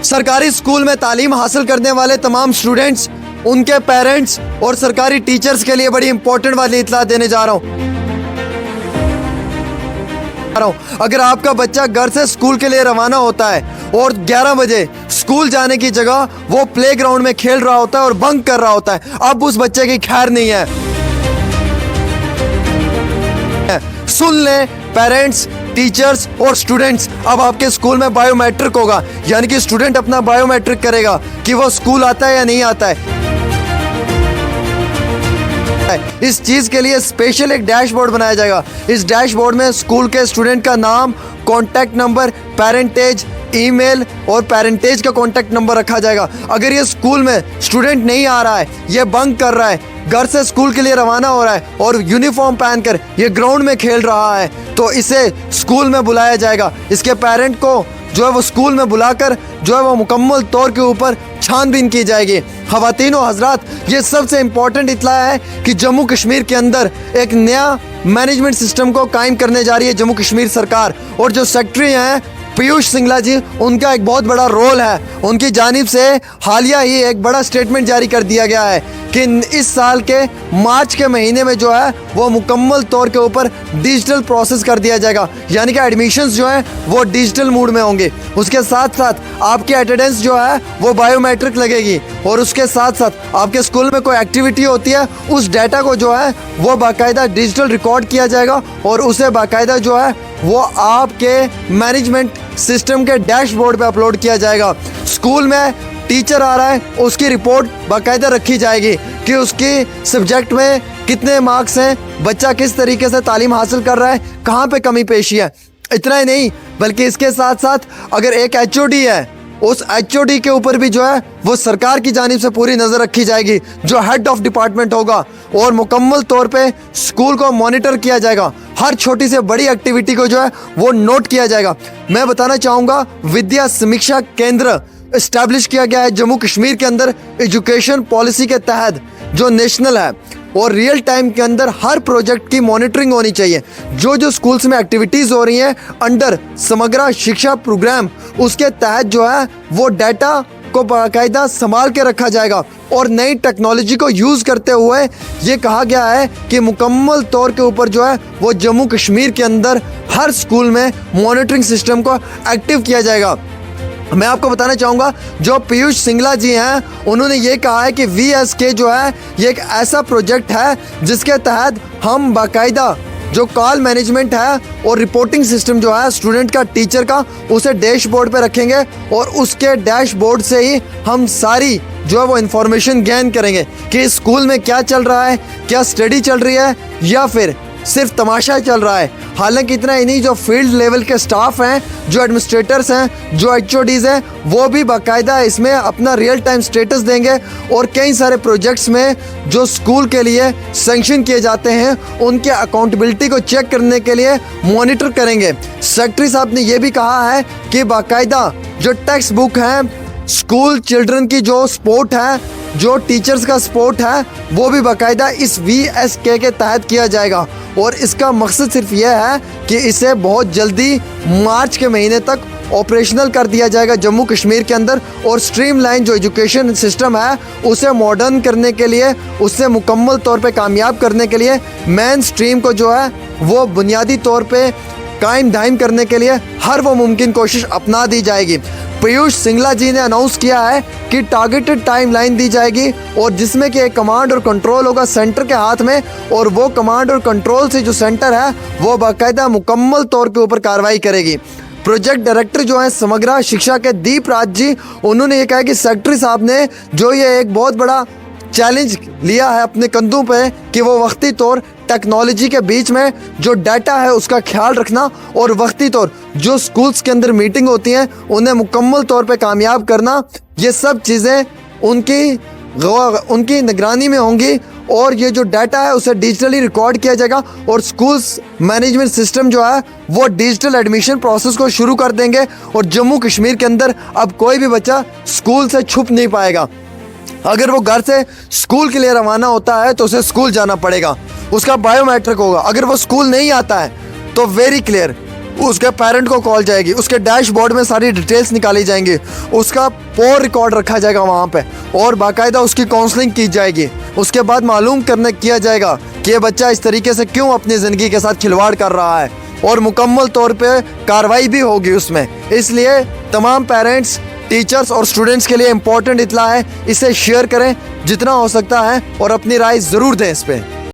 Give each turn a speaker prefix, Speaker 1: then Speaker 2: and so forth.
Speaker 1: सरकारी स्कूल में तालीम हासिल करने वाले तमाम स्टूडेंट्स, उनके पेरेंट्स और सरकारी टीचर्स के लिए बड़ी इंपॉर्टेंट वाली इत्तला देने जा रहा हूँ। अगर आपका बच्चा घर से स्कूल के लिए रवाना होता है और 11 बजे स्कूल जाने की जगह वो प्लेग्राउंड में खेल रहा होता है और बंक कर रहा होता है, अब उस बच्चे की खैर नहीं है। सुन ले पेरेंट्स, टीचर्स और स्टूडेंट्स, अब आपके स्कूल में बायोमेट्रिक होगा, यानी कि स्टूडेंट अपना बायोमेट्रिक करेगा कि वो स्कूल आता है या नहीं आता है। इस चीज के लिए स्पेशल एक डैशबोर्ड बनाया जाएगा। इस डैशबोर्ड में स्कूल के स्टूडेंट का नाम, कॉन्टैक्ट नंबर, पेरेंटेज, ईमेल और पेरेंटेज का कॉन्टैक्ट नंबर रखा जाएगा। अगर ये स्कूल में स्टूडेंट नहीं आ रहा है, ये बंक कर रहा है, घर से स्कूल के लिए रवाना हो रहा है और यूनिफॉर्म पहनकर ये ग्राउंड में खेल रहा है, तो इसे स्कूल में बुलाया जाएगा। इसके पेरेंट को जो है वो स्कूल में बुलाकर जो है वो मुकम्मल तौर के ऊपर छानबीन की जाएगी। ख़वातीन और हज़रात, ये सबसे इम्पोर्टेंट इत्तला है कि जम्मू कश्मीर के अंदर एक नया मैनेजमेंट सिस्टम को कायम करने जा रही है जम्मू कश्मीर सरकार, और जो सेक्रेटरी हैं पीयूष सिंगला जी, उनका एक बहुत बड़ा रोल है। उनकी जानिब से हालिया ही एक बड़ा स्टेटमेंट जारी कर दिया गया है कि इस साल के मार्च के महीने में जो है वो मुकम्मल तौर के ऊपर डिजिटल प्रोसेस कर दिया जाएगा, यानी कि एडमिशन्स जो है वो डिजिटल मोड में होंगे। उसके साथ साथ आपकी अटेंडेंस जो है वो बायोमेट्रिक लगेगी, और उसके साथ साथ आपके स्कूल में कोई एक्टिविटी होती है उस डाटा को जो है वो बाकायदा डिजिटल रिकॉर्ड किया जाएगा, और उसे बाकायदा जो है वो आपके मैनेजमेंट सिस्टम के डैशबोर्ड पे अपलोड किया जाएगा। स्कूल में टीचर आ रहा है, उसकी रिपोर्ट बाकायदा रखी जाएगी कि उसकी सब्जेक्ट में कितने मार्क्स हैं, बच्चा किस तरीके से तालीम हासिल कर रहा है, कहाँ पे कमी पेशी है। इतना ही नहीं, बल्कि इसके साथ साथ अगर एक एचओडी है, उस एचओडी के ऊपर भी जो है वो सरकार की जानिब से पूरी नज़र रखी जाएगी, जो हेड ऑफ डिपार्टमेंट होगा, और मुकम्मल तौर पे स्कूल को मॉनिटर किया जाएगा। हर छोटी से बड़ी एक्टिविटी को जो है वो नोट किया जाएगा। मैं बताना चाहूँगा, विद्या समीक्षा केंद्र इस्टेब्लिश किया गया है जम्मू कश्मीर के अंदर एजुकेशन पॉलिसी के तहत, जो नेशनल है, और रियल टाइम के अंदर हर प्रोजेक्ट की मॉनिटरिंग होनी चाहिए। जो स्कूल्स में एक्टिविटीज़ हो रही हैं अंडर समग्र शिक्षा प्रोग्राम, उसके तहत जो है वो डाटा को बाकायदा संभाल के रखा जाएगा, और नई टेक्नोलॉजी को यूज़ करते हुए ये कहा गया है कि मुकम्मल तौर के ऊपर जो है वो जम्मू कश्मीर के अंदर हर स्कूल में मॉनिटरिंग सिस्टम को एक्टिव किया जाएगा। मैं आपको बताना चाहूँगा, जो पीयूष सिंगला जी हैं, उन्होंने ये कहा है कि VSK जो है ये एक ऐसा प्रोजेक्ट है जिसके तहत हम बाकायदा जो कॉल मैनेजमेंट है और रिपोर्टिंग सिस्टम जो है स्टूडेंट का, टीचर का, उसे डैशबोर्ड पे रखेंगे, और उसके डैशबोर्ड से ही हम सारी जो है वो इंफॉर्मेशन गेन करेंगे कि स्कूल में क्या चल रहा है, क्या स्टडी चल रही है या फिर सिर्फ तमाशा चल रहा है। हालांकि इतना ही नहीं, जो फील्ड लेवल के स्टाफ हैं, जो एडमिनिस्ट्रेटर्स हैं, जो HODs हैं, वो भी बाकायदा इसमें अपना रियल टाइम स्टेटस देंगे, और कई सारे प्रोजेक्ट्स में जो स्कूल के लिए सेंक्शन किए जाते हैं उनके अकाउंटेबिलिटी को चेक करने के लिए मॉनिटर करेंगे। सेक्रेटरी साहब ने यह भी कहा है कि बाकायदा जो टेक्स्ट बुक हैं, स्कूल चिल्ड्रन की जो स्पोर्ट है, जो टीचर्स का सपोर्ट है, वो भी बाकायदा इस VSK के तहत किया जाएगा, और इसका मकसद सिर्फ यह है कि इसे बहुत जल्दी मार्च के महीने तक ऑपरेशनल कर दिया जाएगा जम्मू कश्मीर के अंदर, और स्ट्रीमलाइन जो एजुकेशन सिस्टम है उसे मॉडर्न करने के लिए, उससे मुकम्मल तौर पे कामयाब करने के लिए, मेन स्ट्रीम को जो है वो बुनियादी तौर पे कायम दायम करने के लिए हर वो मुमकिन कोशिश अपना दी जाएगी। पीयूष सिंगला जी ने अनाउंस किया है कि टारगेटेड टाइमलाइन दी जाएगी, और जिसमें कि एक कमांड और कंट्रोल होगा सेंटर के हाथ में, और वो कमांड और कंट्रोल से जो सेंटर है वो बाकायदा मुकम्मल तौर के ऊपर कार्रवाई करेगी। प्रोजेक्ट डायरेक्टर जो है समग्र शिक्षा के दीप राज जी, उन्होंने ये कहा कि सेक्रेटरी साहब ने जो ये एक बहुत बड़ा चैलेंज लिया है अपने कंधों पे कि वो वक्ती तौर टेक्नोलॉजी के बीच में जो डाटा है उसका ख्याल रखना, और वक्ती तौर जो स्कूल्स के अंदर मीटिंग होती हैं उन्हें मुकम्मल तौर पे कामयाब करना, ये सब चीज़ें उनकी निगरानी में होंगी, और ये जो डाटा है उसे डिजिटली रिकॉर्ड किया जाएगा, और स्कूल्स मैनेजमेंट सिस्टम जो है वो डिजिटल एडमिशन प्रोसेस को शुरू कर देंगे, और जम्मू कश्मीर के अंदर अब कोई भी बच्चा स्कूल से छुप नहीं पाएगा। अगर वो घर से स्कूल के लिए रवाना होता है तो उसे स्कूल जाना पड़ेगा, उसका बायोमेट्रिक होगा। अगर वो स्कूल नहीं आता है तो वेरी क्लियर उसके पेरेंट को कॉल जाएगी, उसके डैशबोर्ड में सारी डिटेल्स निकाली जाएंगी, उसका पोर रिकॉर्ड रखा जाएगा वहाँ पे और बाकायदा उसकी काउंसलिंग की जाएगी। उसके बाद मालूम किया जाएगा कि ये बच्चा इस तरीके से क्यों अपनी ज़िंदगी के साथ खिलवाड़ कर रहा है और मुकम्मल तौर पे कार्रवाई भी होगी उसमें। इसलिए तमाम पेरेंट्स, टीचर्स और स्टूडेंट्स के लिए इम्पोर्टेंट इत्तला है, इसे शेयर करें जितना हो सकता है और अपनी राय ज़रूर दें इस पर।